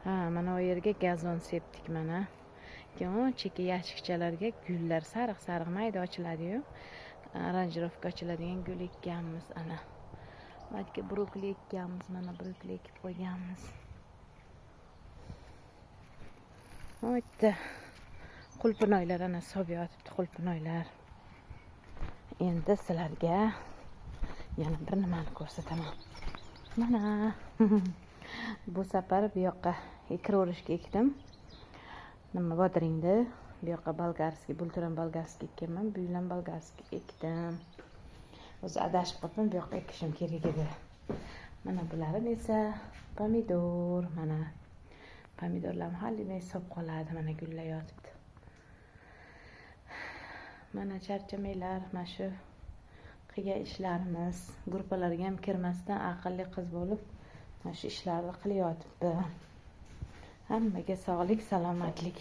Ha, mana bu yerga gazon sepdik mana. Keyin chekka yashikchalarga gullar sariq mayda ochiladi-yu. Aranjirovka ochiladigan gul ekkanmiz ana. Balki brokoli ekkanmiz, mana brokoli ekib qo'yganmiz. O'tdi. Qulpinoylar ana so'b yotibdi, qulpinoylar. Endi sizlarga yana bir nimani ko'rsataman. Mana bu safar bu yoqqa kiraverishga ekdim. Nima bodringni, bu yoqqa bolgarskiy, bulturan bolgarskiy ekkanman, bu bilan bolgarskiy ekdim. O'zi adashib qoldim, bu yoqqa ekishim kerak edi. Mana bularni esa pomidor, mana pomidorlarni halimay so'b qoladi, mana gullar yotibdi. Mana charchamanglar, mana shu qilgan ishlarimiz, gruppalarga ham kirmasdan aqlli qiz bo'lib, mana shu ishlarni qilyotibdi. Hammaga sog'lik, salomatlik.